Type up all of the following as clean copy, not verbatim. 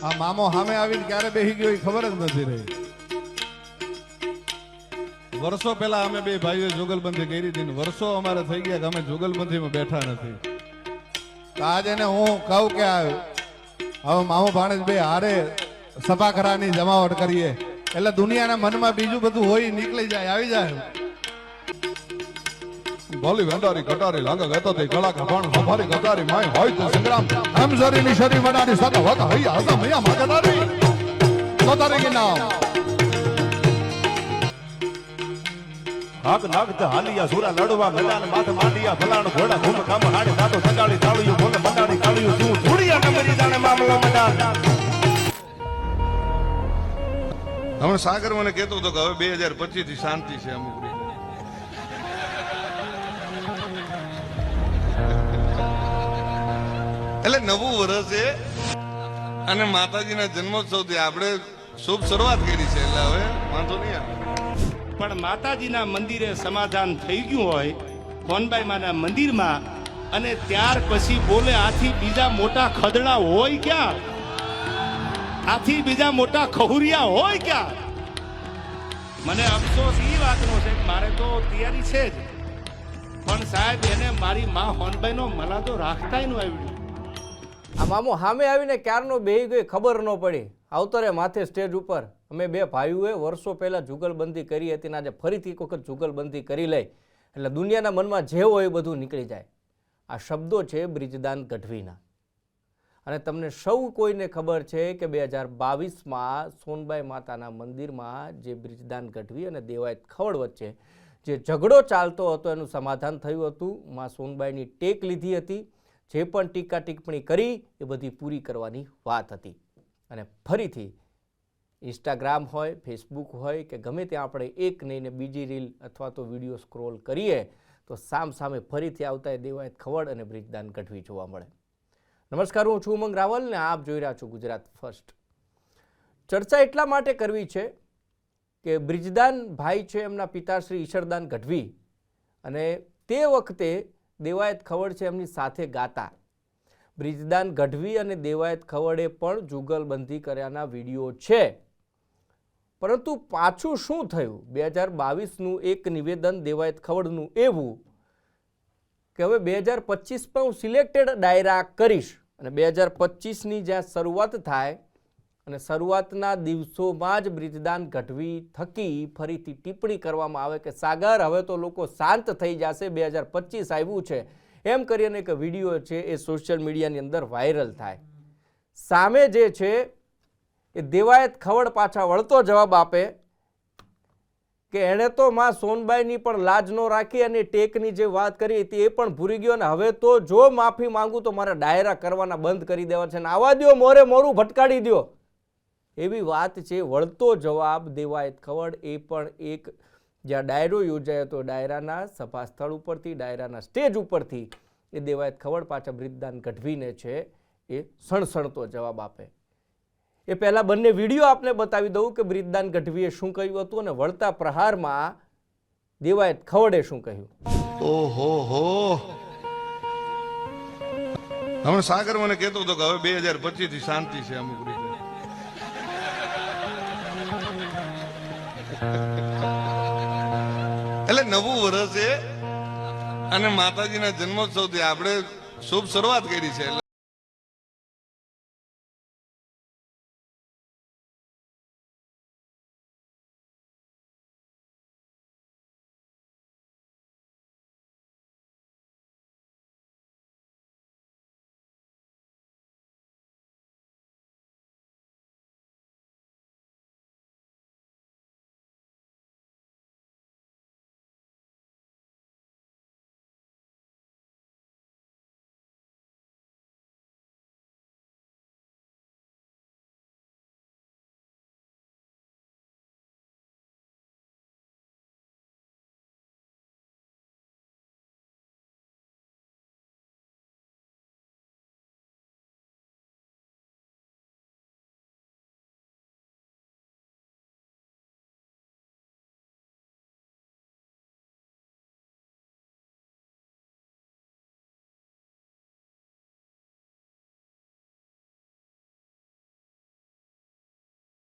આ મામો સામે આવીને ક્યારે બેસી ગયો એ ખબર જ નથી રહી. વર્ષો પહેલા અમે બે ભાઈઓ જુગલબંધી કરી હતી, વર્ષો અમારે થઈ ગયા કે અમે જુગલબંધીમાં બેઠા નથી. તો આજ એને હું કહું કે હવે મામો ભાણેજ બે હારે સભાખરાની જમાવટ કરીએ એટલે દુનિયાના મનમાં બીજું બધું હોય નીકળી જાય, આવી જાય. ભોલી વેંડારી કટારી લાંગા ગતો તે ગળા કભાણ હમારી ગટારી માય હોય તો સંગ્રામ હમ સરી ની શરી મડાની સત હોત હૈયા હસા મૈયા માગતારી ગટારી કે નામ હાક નાગત હાલિયા સુરા લડવા મેદાન માથ માંડિયા ફલાણ ઘોડા ઘૂમ કામ હાડે દાતો સગાડી તાળિયું બોલે મંડાડી કાળિયું શું ધુડિયા નમરી જાણે મામલો મદાન. હમણાં સાગર મને કહેતો હતો કે હવે 2025 થી શાંતિ છે અમુક. એટલે નવું વર્ષ છે અને માતાજીના જન્મોત્સવથી આપણે શુભ શરૂઆત કરી છે એટલે હવે વાંધો નહીં આવે. પણ માતાજીના મંદિરે સમાધાન થઈ ગયું હોય કોનબાઈ માના મંદિરમાં, અને ત્યાર પછી બોલે આથી બીજા મોટા ખદડા હોય ક્યાં, આથી બીજા મોટા ખહુરિયા હોય ક્યાં. મને અફસોસ એ વાતનો છે કે મારે તો તૈયારી છે જ, પણ સાહેબ એને મારી માં હોનબાઈનો મલાદો રાખતાય ન આવ્યું. આ મામો સામે આવીને ક્યારનો બેહી ગઈ ખબર ન પડી. આવતો રે માથે સ્ટેજ ઉપર. અમે બે ભાઈઓએ વર્ષો પહેલાં જુગલબંધી કરી હતી ને આજે ફરીથી એક વખત જુગલબંધી કરી લઈ એટલે દુનિયાના મનમાં જે હોય એ બધું નીકળી જાય. આ શબ્દો છે બ્રિજદાન ગઢવીના. અને તમને સૌ કોઈને ખબર છે કે 2022માં સોનબાઈ માતાના મંદિરમાં જે બ્રિજદાન ગઢવી અને દેવાયત ખવડ વચ્ચે જે ઝઘડો ચાલતો હતો એનું સમાધાન થયું હતું. માં સોનબાઈની ટેક લીધી હતી. જે પણ ટીકા ટિપ્પણી કરી એ બધી પૂરી કરવાની વાત હતી. અને ફરીથી ઇન્સ્ટાગ્રામ હોય, ફેસબુક હોય કે ગમે ત્યાં આપણે એક નહીં ને બીજી રીલ અથવા તો વિડીયો સ્ક્રોલ કરીએ તો સામે ફરીથી આવતા દેવાયત ખવડ અને બ્રિજદાન ગઢવી જોવા મળે. નમસ્કાર, હું છું ઉમંગ રાવલ ને આપ જોઈ રહ્યા છો ગુજરાત ફર્સ્ટ. ચર્ચા એટલા માટે કરવી છે કે બ્રિજદાન ભાઈ છે એમના પિતાશ્રી ઈશરદાન ગઢવી, અને તે વખતે દેવાયત ખવડ છે એમની સાથે ગાતા. બ્રિજદાન ગઢવી અને દેવાયત ખવડે પણ જુગલબંધી કર્યાના વિડીયો છે. પરંતુ પાછું શું થયું? 2022નું એક નિવેદન દેવાયત ખવડનું એવું કે હવે 2025માં હું સિલેક્ટેડ ડાયરા કરીશ, અને 2025ની જ્યાં શરૂઆત થાય અને શરૂઆતના દિવસોમાં જ બ્રિજદાન ગઢવી થકી ફરીથી ટિપ્પણી કરવામાં આવે કે સાગર હવે તો લોકો શાંત થઈ જશે, 2025 આવ્યું છે એમ કરીને એક વિડીયો છે એ સોશિયલ મીડિયાની અંદર વાયરલ થાય. સામે જે છે એ દેવાયત ખવડ પાછા વળતો જવાબ આપે કે એણે તો માં સોનબાઈની પણ લાજ ન રાખી અને ટેકની જે વાત કરી હતી એ પણ ભૂલી ગયો, અને હવે તો જો માફી માંગુ તો મારે ડાયરા કરવાના બંધ કરી દેવા છે, ને આવા દો મોરે મોરું ભટકાડી દો એવી વાત છે. વળતો જવાબ દેવાયત ખવડ એ પણ એક જ્યાં ડાયરો યોજાયો હતો ડાયરાના સભા સ્થળ ઉપરથી, ડાયરાના સ્ટેજ ઉપરથી એ દેવાયત ખવડ પાછા બ્રિજદાન ગઢવીને છે એ સણસણતો જવાબ આપે. એ પહેલા બંને વિડીયો આપને બતાવી દઉં કે બ્રિજદાન ગઢવીએ શું કહ્યું હતું અને વળતા પ્રહારમાં દેવાયત ખવડે શું કહ્યું. ઓહો હો, હમણાં સાગર મને કહેતો હતો કે હવે 2025 થી શાંતિ છે અમુક રીતે. એટલે નવું વર્ષ છે અને માતાજીના જન્મોત્સવથી આપણે શુભ શરૂઆત કરી છે.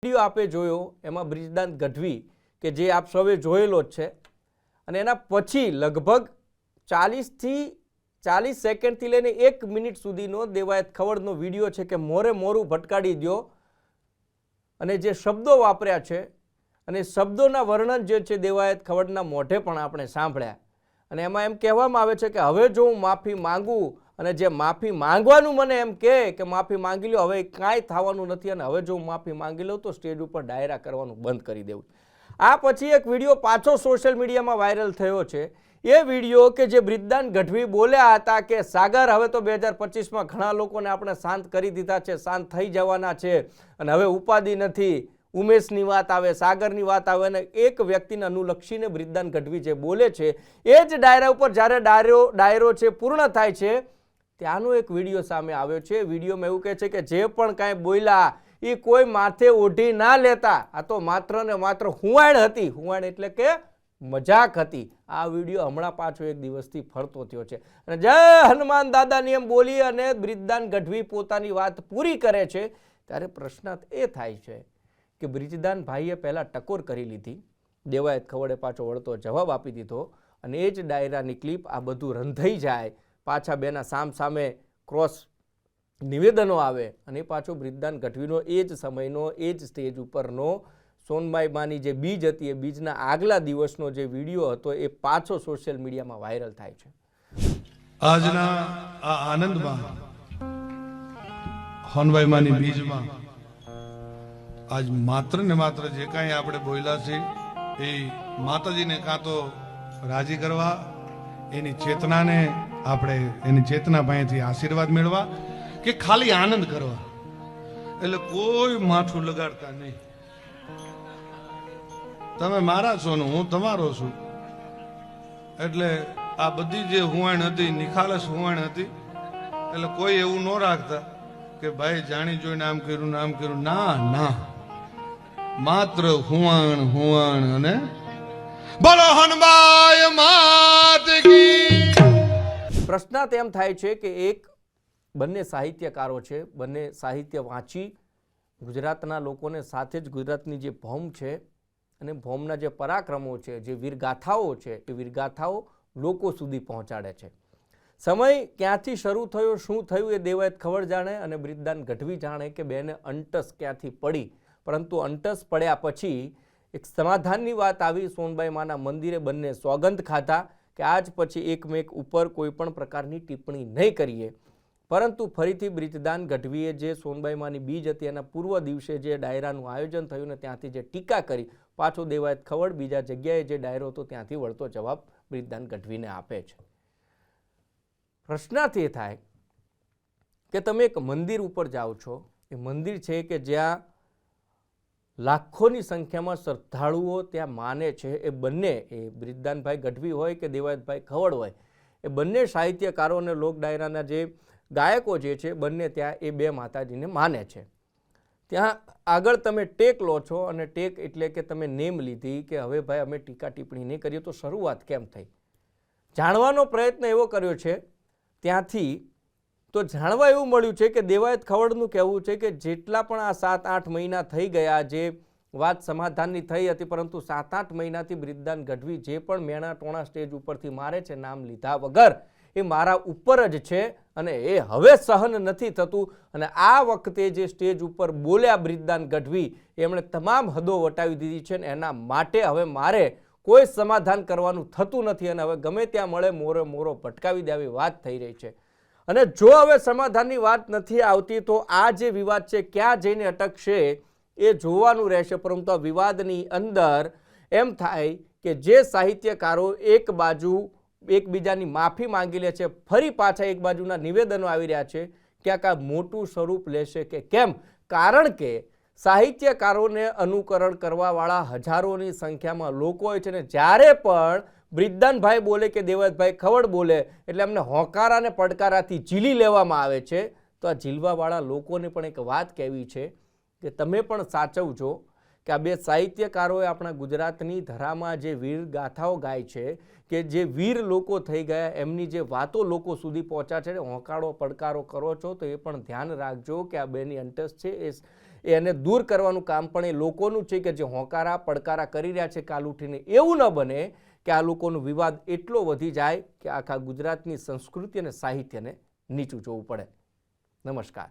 વિડીયો આપે જોયો એમાં બ્રિજદાન ગઢવી કે જે આપ સૌએ જોયેલો જ છે, અને એના પછી લગભગ 40 સેકન્ડથી લઈને 1 મિનિટ સુધીનો દેવાયત ખવડનો વિડીયો છે કે મોરે મોરું ભટકાડી દો, અને જે શબ્દો વાપર્યા છે અને શબ્દોના વર્ણન જે છે દેવાયત ખવડના મોઢે પણ આપણે સાંભળ્યા, અને એમાં એમ કહેવામાં આવે છે કે હવે જો હું માફી માંગું અને જે માફી માંગવાનું મને એમ કે માફી માંગી લો, હવે કાંઈ થવાનું નથી, અને હવે જો હું માફી માંગી લઉં તો સ્ટેજ ઉપર ડાયરા કરવાનું બંધ કરી દેવું. આ પછી એક વિડીયો પાછો સોશિયલ મીડિયામાં વાયરલ થયો છે. એ વિડીયો કે જે બ્રિજદાન ગઢવી બોલ્યા હતા કે સાગર હવે તો 2025માં ઘણા લોકોને આપણે શાંત કરી દીધા છે, શાંત થઈ જવાના છે, અને હવે ઉપાધિ નથી, ઉમેશની વાત આવે, સાગરની વાત આવે, અને એક વ્યક્તિને અનુલક્ષીને બ્રિજદાન ગઢવી જે બોલે છે એ જ ડાયરા ઉપર જ્યારે ડાયરો છે પૂર્ણ થાય છે ત્યાંનો એક વિડીયો સામે આવ્યો છે. વિડીયોમાં એવું કહે છે કે જે પણ કાંઈ બોલ્યા એ કોઈ માથે ઓઢી ના લેતા, આ તો માત્ર ને માત્ર હુંવાણ હતી. હુંવાણ એટલે કે મજાક હતી. આ વિડીયો હમણાં પાછો એક દિવસથી ફરતો થયો છે, અને જય હનુમાન દાદાની એમ બોલી અને બ્રિજદાન ગઢવી પોતાની વાત પૂરી કરે છે ત્યારે પ્રશ્નાર્થ એ થાય છે કે બ્રિજદાન ભાઈએ પહેલાં ટકોર કરી લીધી, દેવાયત ખવડે પાછો વળતો જવાબ આપી દીધો, અને એ જ ડાયરાની ક્લિપ આ બધું રંધાઈ જાય, પાછા બેના સામે ક્રોસ નિવેદનો આવે, અને પાછો બ્રિજદાન ગઢવીનો એ જ સમયનો એ જ સ્ટેજ ઉપરનો સોનબાઈ માની જે બીજ હતી એ બીજના આગલા દિવસનો જે વિડીયો હતો એ પાછો સોશિયલ મીડિયામાં વાયરલ થાય છે. આજના આ આનંદમાં હોનબાઈ માની બીજમાં આજ માત્ર ને માત્ર જે કાંઈ આપણે બોલ્યા છે એ માતાજીને કાં તો રાજી કરવા, એની ચેતનાને આપણે એની ચેતના પાસેથી આશીર્વાદ મેળવા કે ખાલી આનંદ કરવા, એટલે કોઈ માથું લગાડતા નહીં. તમે મારા છો ને હું તમારો છું, એટલે આ બધી જે હુવાણ હતી નિખાલસ હુવાણ હતી, એટલે કોઈ એવું ન રાખતા કે ભાઈ જાણી જોઈને આમ કર્યું. ના, માત્ર હુવાણ અને બોલો હનુમાન માત કી. પ્રશ્નાર્થ એમ થાય છે કે એક બંને સાહિત્યકારો છે, બંને સાહિત્ય વાંચી ગુજરાતના લોકોને સાથે જ ગુજરાતની જે ભૌમ છે અને ભૌમના જે પરાક્રમો છે, જે વીરગાથાઓ છે, એ વીરગાથાઓ લોકો સુધી પહોંચાડે છે. સમય ક્યાંથી શરૂ થયો, શું થયું એ દેવાયત ખવડ જાણે અને બ્રિજદાન ગઢવી જાણે કે બેને અંટસ ક્યાંથી પડી, પરંતુ અંટસ પડ્યા પછી એક સમાધાનની વાત આવી. સોનબાઈ માના મંદિરે બંને સોગંદ ખાધા કે આજ પછી એકમેક ઉપર કોઈ પણ પ્રકારની ટિપ્પણી નહીં કરીએ, પરંતુ ફરીથી બ્રિજદાન ગઢવીએ જે સોનબાઈ માની બીજ હતી એના પૂર્વ દિવસે જે ડાયરાનું આયોજન થયું ને ત્યાંથી જે ટીકા કરી, પાછો દેવાયત ખવડ બીજા જગ્યાએ જે ડાયરો હતો ત્યાંથી વળતો જવાબ બ્રિજદાન ગઢવીને આપે છે. પ્રશ્નાર્થ એ થાય કે તમે એક મંદિર ઉપર જાઓ છો, એ મંદિર છે કે જ્યાં લાખોની સંખ્યામાં શ્રદ્ધાળુઓ ત્યાં માને છે. એ બંને, એ બ્રિજદાનભાઈ ગઢવી હોય કે દેવાયતભાઈ ખવડ હોય, એ બંને સાહિત્યકારો અને લોક ડાયરાના જે ગાયકો જે છે બંને ત્યાં એ બે માતાજીને માને છે. ત્યાં આગળ તમે ટેક લો છો, અને ટેક એટલે કે તમે નેમ લીધી કે હવે ભાઈ અમે ટીકા ટિપ્પણી નહીં કરીએ. તો શરૂઆત કેમ થઈ જાણવાનો પ્રયત્ન એવો કર્યો છે ત્યાંથી, તો જાણવા એવું મળ્યું છે કે દેવાયત ખવડનું કહેવું છે કે જેટલા પણ આ 7-8 મહિના થઈ ગયા, જે વાત સમાધાનની થઈ હતી, પરંતુ 7-8 મહિનાથી બ્રિજદાન ગઢવી જે પણ મેણા ટોણા સ્ટેજ ઉપરથી મારે છે નામ લીધા વગર, એ મારા ઉપર જ છે, અને એ હવે સહન નથી થતું. અને આ વખતે જે સ્ટેજ ઉપર બોલ્યા બ્રિજદાન ગઢવી, એમણે તમામ હદો વટાવી દીધી છે, અને એના માટે હવે મારે કોઈ સમાધાન કરવાનું થતું નથી, અને હવે ગમે ત્યાં મળે મોરે મોરો ભટકાવી દેવી વાત થઈ રહી છે. અને જો હવે સમાધાનની વાત નથી આવતી તો આ જે વિવાદ છે ક્યાં જઈને અટકશે એ જોવાનું રહેશે. પરંતુ આ વિવાદની અંદર એમ થાય કે જે સાહિત્યકારો એક બાજુ એકબીજાની માફી માંગી લે છે, ફરી પાછા એક બાજુના નિવેદનો આવી રહ્યા છે, ક્યાંક આ મોટું સ્વરૂપ લેશે કે કેમ? કારણ કે સાહિત્યકારોને અનુકરણ કરવાવાળા હજારોની સંખ્યામાં લોકો હોય છે, ને જ્યારે પણ બ્રિજદાનભાઈ બોલે કે દેવાયતભાઈ ખવડ બોલે એટલે એમને હોંકારા અને પડકારાથી ઝીલી લેવામાં આવે છે. તો આ ઝીલવાવાળા લોકોને પણ એક વાત કહેવી છે કે તમે પણ સાચવજો કે આ બે સાહિત્યકારોએ આપણા ગુજરાતની ધરામાં જે વીર ગાથાઓ ગાય છે, કે જે વીર લોકો થઈ ગયા, એમની જે વાતો લોકો સુધી પહોંચ્યા છે, હોંકારો પડકારો કરો છો તો એ પણ ધ્યાન રાખજો કે આ બેની અંટસ છે એને દૂર કરવાનું કામ પણ એ લોકોનું છે કે જે હોંકારા પડકારા કરી રહ્યા છે કાલ ઉઠીને એવું ન બને કે આ લોકોનો વિવાદ એટલો વધી જાય કે આખા ગુજરાતની સંસ્કૃતિ અને સાહિત્યને નીચું જોવું પડે. નમસ્કાર.